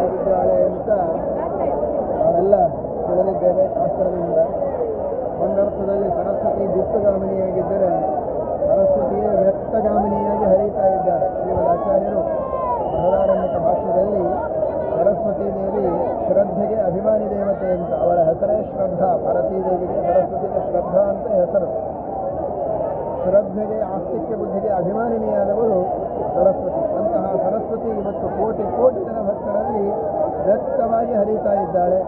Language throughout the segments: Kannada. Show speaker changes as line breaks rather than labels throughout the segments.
ಹೇಗಿದ್ದಾಳೆ ಅಂತ ನಾವೆಲ್ಲ ತಿಳಿದಿದ್ದೇವೆ ಶಾಸ್ತ್ರದಿಂದ. ಒಂದರ್ಥದಲ್ಲಿ ಸರಸ್ವತಿ ಗುಪ್ತಗಾಮಿನಿಯಾಗಿದ್ದರೆ ಸರಸ್ವತಿಯೇ ವ್ಯಕ್ತಗಾಮಿನಿಯಾಗಿ ಹರಿತಾ ಇದ್ದಾರೆ. ಶ್ರೀಮದ್ ಆಚಾರ್ಯರು ಬೃಹದಾರಣ್ಯಕ ಭಾಷ್ಯದಲ್ಲಿ ಸರಸ್ವತೀ ದೇವಿ ಶ್ರದ್ಧೆಗೆ ಅಭಿಮಾನಿ ದೇವತೆ ಅಂತ, ಅವಳ ಹೆಸರೇ ಶ್ರದ್ಧಾ. ಭಾರತೀ ದೇವಿಗೆ ಸರಸ್ವತಿಗೆ ಶ್ರದ್ಧಾ ಅಂತ ಹೆಸರು. ಶ್ರದ್ಧೆಗೆ ಆಸ್ತಿಕ್ಯ ಬುದ್ಧಿಗೆ ಅಭಿಮಾನಿನಿಯಾದವಳು ಸರಸ್ವತಿ. ಅಂತಹ ಸರಸ್ವತಿ ಇವತ್ತು ಕೋಟಿ ಕೋಟಿ ಜನ ಭಕ್ತರಲ್ಲಿ ವ್ಯಕ್ತವಾಗಿ ಹರಿತಾ ಇದ್ದಾಳೆ.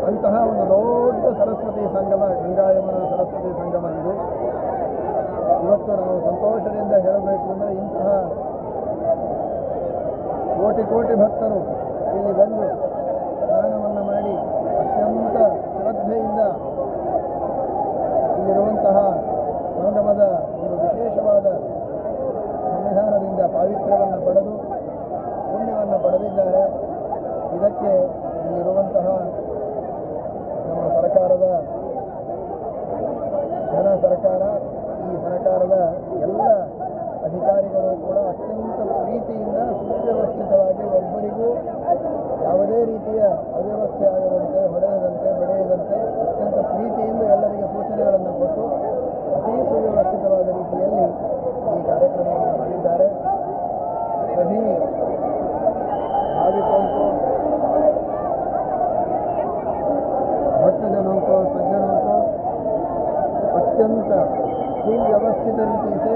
ಅಂತಹ ಒಂದು ದೊಡ್ಡ ಸರಸ್ವತಿ ಸಂಗಮ, ಗಂಗಾಯಮನ ಸರಸ್ವತಿ ಸಂಗಮ ಇದು. ಇವತ್ತು ನಾವು ಸಂತೋಷದಿಂದ ಹೇಳಬೇಕು ಅಂದರೆ ಇಂತಹ ಕೋಟಿ ಕೋಟಿ ಭಕ್ತರು ಇಲ್ಲಿ ಬಂದು ಸ್ನಾನವನ್ನು ಮಾಡಿ ಅತ್ಯಂತ ಶ್ರದ್ಧೆಯಿಂದ ಇಲ್ಲಿರುವಂತಹ ಸಂಗಮದ ಒಂದು ವಿಶೇಷವಾದ ಸನ್ನಿಧಾನದಿಂದ ಪಾವಿತ್ರ್ಯವನ್ನು ಪಡೆದು ಪುಣ್ಯವನ್ನು ಪಡೆದಿದ್ದಾರೆ. ಇದಕ್ಕೆ ಇಲ್ಲಿರುವಂತಹ ನಮ್ಮ ಸರ್ಕಾರದ ಜನ ಸರ್ಕಾರ, ಈ ಸರ್ಕಾರದ ಎಲ್ಲ ಅಧಿಕಾರಿಗಳು ಕೂಡ ಅತ್ಯಂತ ಪ್ರೀತಿಯಿಂದ ಸುವ್ಯವಸ್ಥಿತವಾಗಿ ಒಬ್ಬರಿಗೂ ಯಾವುದೇ ರೀತಿಯ ಅವ್ಯವಸ್ಥೆ ಆಗದಂತೆ, ಹೊಡೆಯದಂತೆ, ಬಡಿಯದಂತೆ ಅತ್ಯಂತ ಪ್ರೀತಿಯಿಂದ ಎಲ್ಲರಿಗೆ ಸೂಚನೆಗಳನ್ನು ಕೊಟ್ಟು ಅತೀ ಸುವ್ಯವಸ್ಥಿತವಾದ ರೀತಿಯಲ್ಲಿ ಈ ಕಾರ್ಯಕ್ರಮವನ್ನು ಮಾಡಿದ್ದಾರೆ. ಸಭಿ भाविकों को, भक्तजनों को, सज्जनों को अत्यंत सुव्यवस्थित रीति से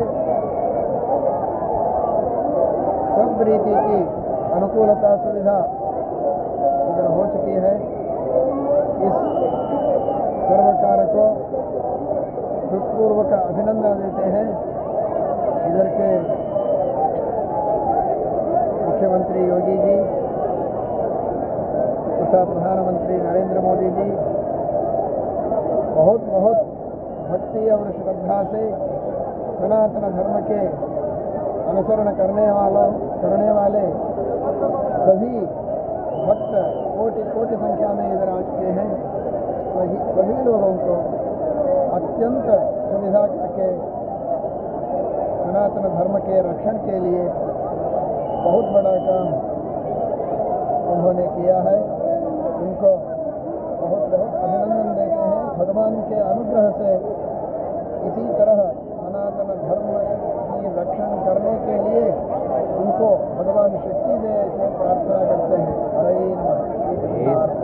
सब रीति की अनुकूलता सुविधा इधर हो चुकी है. इस सर्वकार को हृदयपूर्वक अभिनंदन देते हैं. इधर के मुख्यमंत्री योगी जी तथा प्रधानमंत्री नरेंद्र मोदी जी बहुत बहुत भक्ति और श्रद्धा से सनातन धर्म के अनुसरण करने वाले सभी भक्त कोटि कोटि संख्या में इधर आ चुके हैं. सभी लोगों को अत्यंत सुविधा करके सनातन धर्म के रक्षण के लिए बहुत बड़ा काम उन्होंने किया है. उनको बहुत बहुत अभिनंदन देते हैं. भगवान के अनुग्रह से इसी तरह सनातन धर्म की रक्षण करने के लिए उनको भगवान शक्ति दे, ऐसे प्रार्थना करते हैं. हरे नमः.